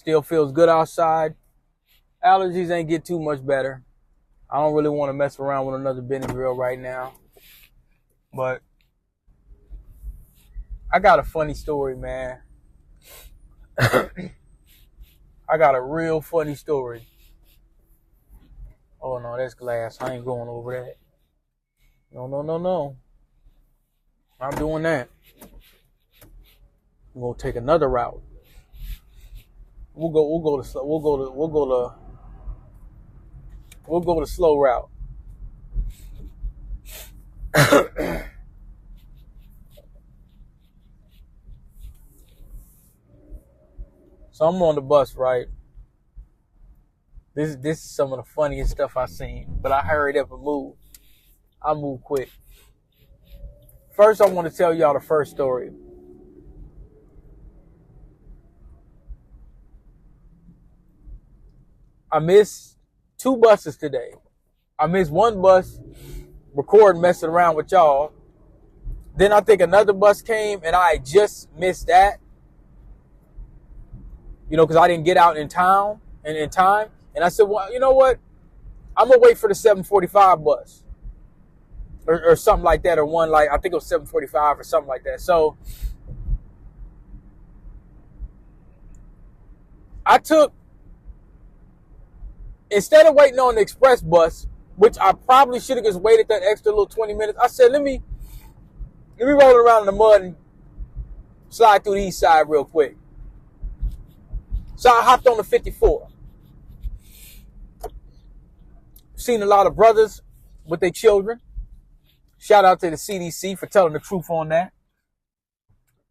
Still feels good outside. Allergies ain't get too much better. I don't really want to mess around with another Benadryl right now. But I got a funny story, man. I got a real funny story. Oh, no, that's glass. I ain't going over that. No. I'm doing that. We're gonna take another route. We'll go the slow route. So I'm on the bus, right? This is some of the funniest stuff I've seen, but I hurried up and moved. I moved quick. First, I want to tell y'all the first story. I missed 2 buses today. I missed one bus, recording, messing around with y'all. Then I think another bus came, and I just missed that. You know, because I didn't get out in town and in time. And I said, well, you know what? I'm going to wait for the 7:45 bus. Or something like that. Or one like, I think it was 7:45 or something like that. So I took, instead of waiting on the express bus, which I probably should have just waited that extra little 20 minutes, I said, let me roll around in the mud and slide through the east side real quick. So I hopped on the 54. Seen a lot of brothers with their children. Shout out to the CDC for telling the truth on that.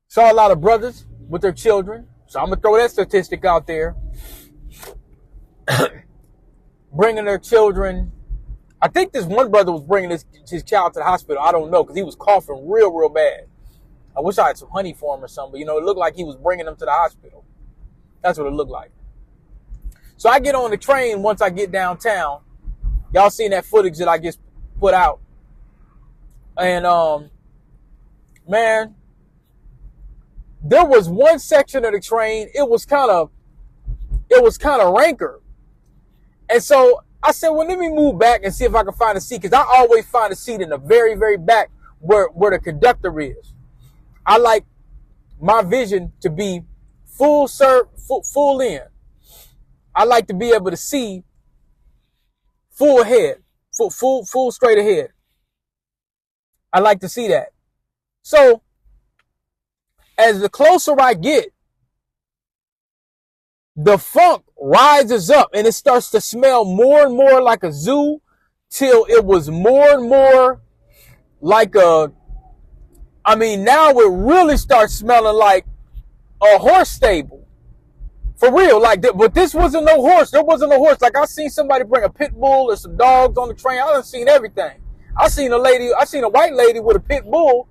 Saw a lot of brothers with their children. So I'm going to throw that statistic out there. Bringing their children. I think this one brother was bringing his child to the hospital. I don't know, because he was coughing real, real bad. I wish I had some honey for him or something. But, you know, it looked like he was bringing them to the hospital. That's what it looked like. So I get on the train once I get downtown. Y'all seen that footage that I just put out. And, man, there was one section of the train. It was kind of rancor. And so I said, well, let me move back and see if I can find a seat. Because I always find a seat in the very, very back where the conductor is. I like my vision to be full in. I like to be able to see full ahead, full straight ahead. I like to see that. So as the closer I get, the funk rises up and it starts to smell more and more like a zoo till it was more and more like now it really starts smelling like a horse stable. For real, but this wasn't no horse. There wasn't no horse. Like, I seen somebody bring a pit bull or some dogs on the train. I done seen everything. I seen a white lady with a pit bull.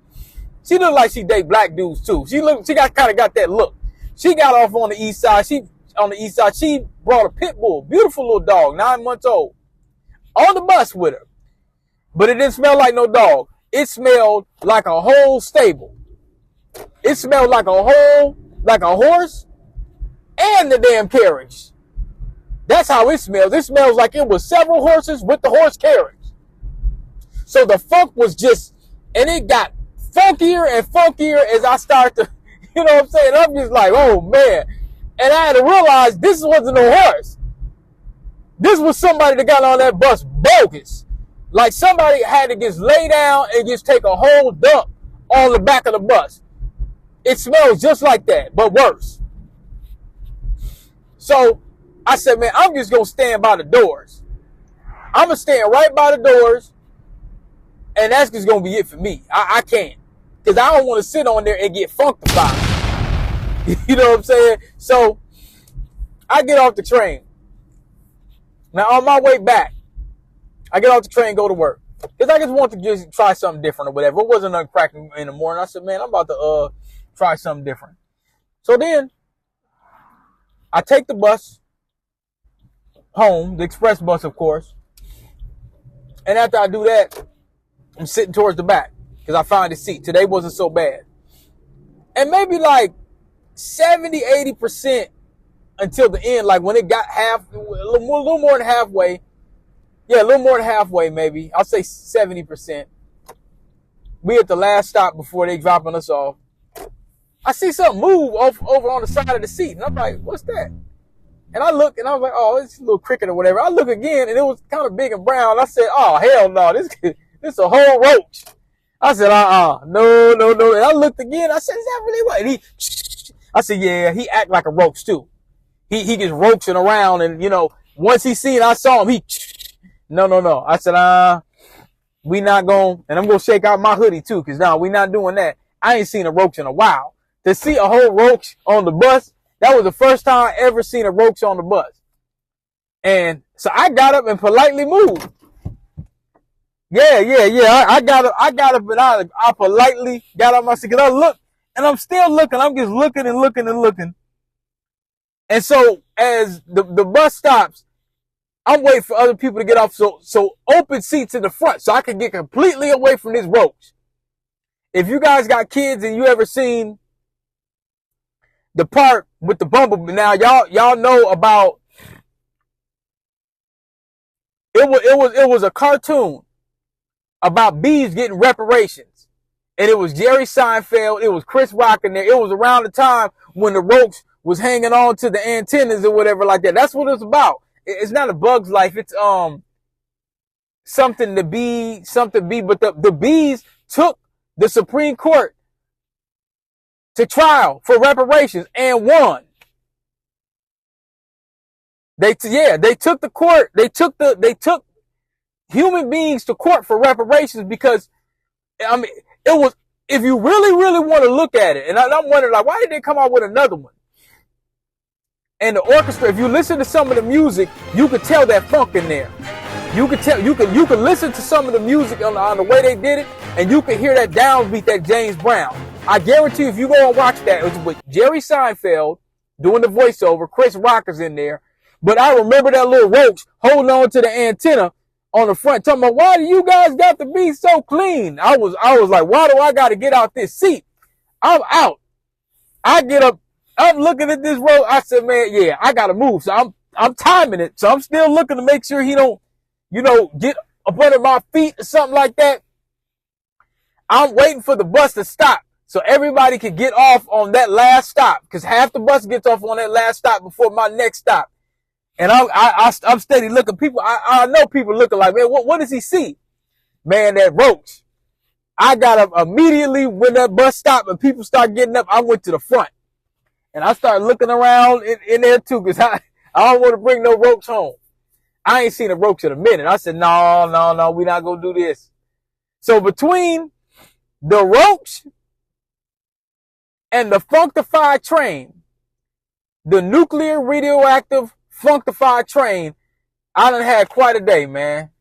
She looked like she date black dudes too. She kind of got that look. She got off on the east side. She brought a pit bull, beautiful little dog, 9 months old, on the bus with her. But it didn't smell like no dog. It smelled like a whole stable. It smelled like a horse and the damn carriage. That's how it smells. It smells like it was several horses with the horse carriage. So the funk was and it got funkier and funkier as I start to, you know what I'm saying? I'm just like, oh man. And I had to realize this wasn't no horse. This was somebody that got on that bus bogus. Like somebody had to just lay down and just take a whole dump on the back of the bus. It smells just like that, but worse. So I said, man, I'm just going to stand by the doors. I'm going to stand right by the doors. And that's just going to be it for me. I can't. Because I don't want to sit on there and get funkified. You know what I'm saying? So I get off the train. Now on my way back, I get off the train and go to work. Because I just want to just try something different or whatever. It wasn't uncracking in the morning. I said, man, I'm about to try something different. So then I take the bus home, the express bus, of course. And after I do that, I'm sitting towards the back because I found a seat. Today wasn't so bad. And maybe like 70, 80% until the end. Like when it got a little more than halfway. Yeah, a little more than halfway, maybe. I'll say 70%. We at the last stop before they dropping us off. I see something move over on the side of the seat. And I'm like, what's that? And I look and I was like, oh, it's a little cricket or whatever. I look again and it was kind of big and brown. I said, oh, hell no. This is a whole roach. I said, no. And I looked again. I said, is that really what? And I said, yeah, he act like a roach too. He gets roaching around and, you know, once he seen I saw him, no. I said, we not going, and I'm going to shake out my hoodie too, because now we not doing that. I ain't seen a roach in a while. To see a whole roach on the bus, that was the first time I ever seen a roach on the bus. And so I got up and politely moved. Yeah. I got up and I politely got up my seat. Cause I looked and I'm still looking. I'm just looking. And so as the bus stops, I'm waiting for other people to get off. So open seats in the front so I can get completely away from this roach. If you guys got kids and you ever seen the part with the bumblebee, now y'all know about it was a cartoon about bees getting reparations. And it was Jerry Seinfeld, it was Chris Rock in there. It was around the time when the roach was hanging on to the antennas or whatever like that. That's what it's about. It's not A Bug's Life. It's something to be, but the bees took the Supreme Court to trial for reparations and won. They took human beings to court for reparations because, I mean, it was, if you really want to look at it, and I'm wondering, like, why did they come out with another one? And the orchestra, if you listen to some of the music, you could tell that funk in there. You could listen to some of the music on the way they did it, and you could hear that downbeat, that James Brown. I guarantee you, if you go and watch that, it was with Jerry Seinfeld doing the voiceover, Chris Rock is in there. But I remember that little roach holding on to the antenna on the front, talking about, why do you guys got to be so clean? I was like, why do I got to get out this seat? I'm out. I get up. I'm looking at this road. I said, man, yeah, I got to move. So I'm timing it. So I'm still looking to make sure he don't, get up under my feet or something like that. I'm waiting for the bus to stop so everybody can get off on that last stop, because half the bus gets off on that last stop before my next stop. And I'm steady looking. People, I know people looking like, man, what does he see? Man, that roach. I got up immediately when that bus stopped and people start getting up. I went to the front and I started looking around in there too, because I don't want to bring no roach home. I ain't seen a roach in a minute. I said, no, we not going to do this. So between the roach and the functified train, the nuclear radioactive functified train, I done had quite a day, man.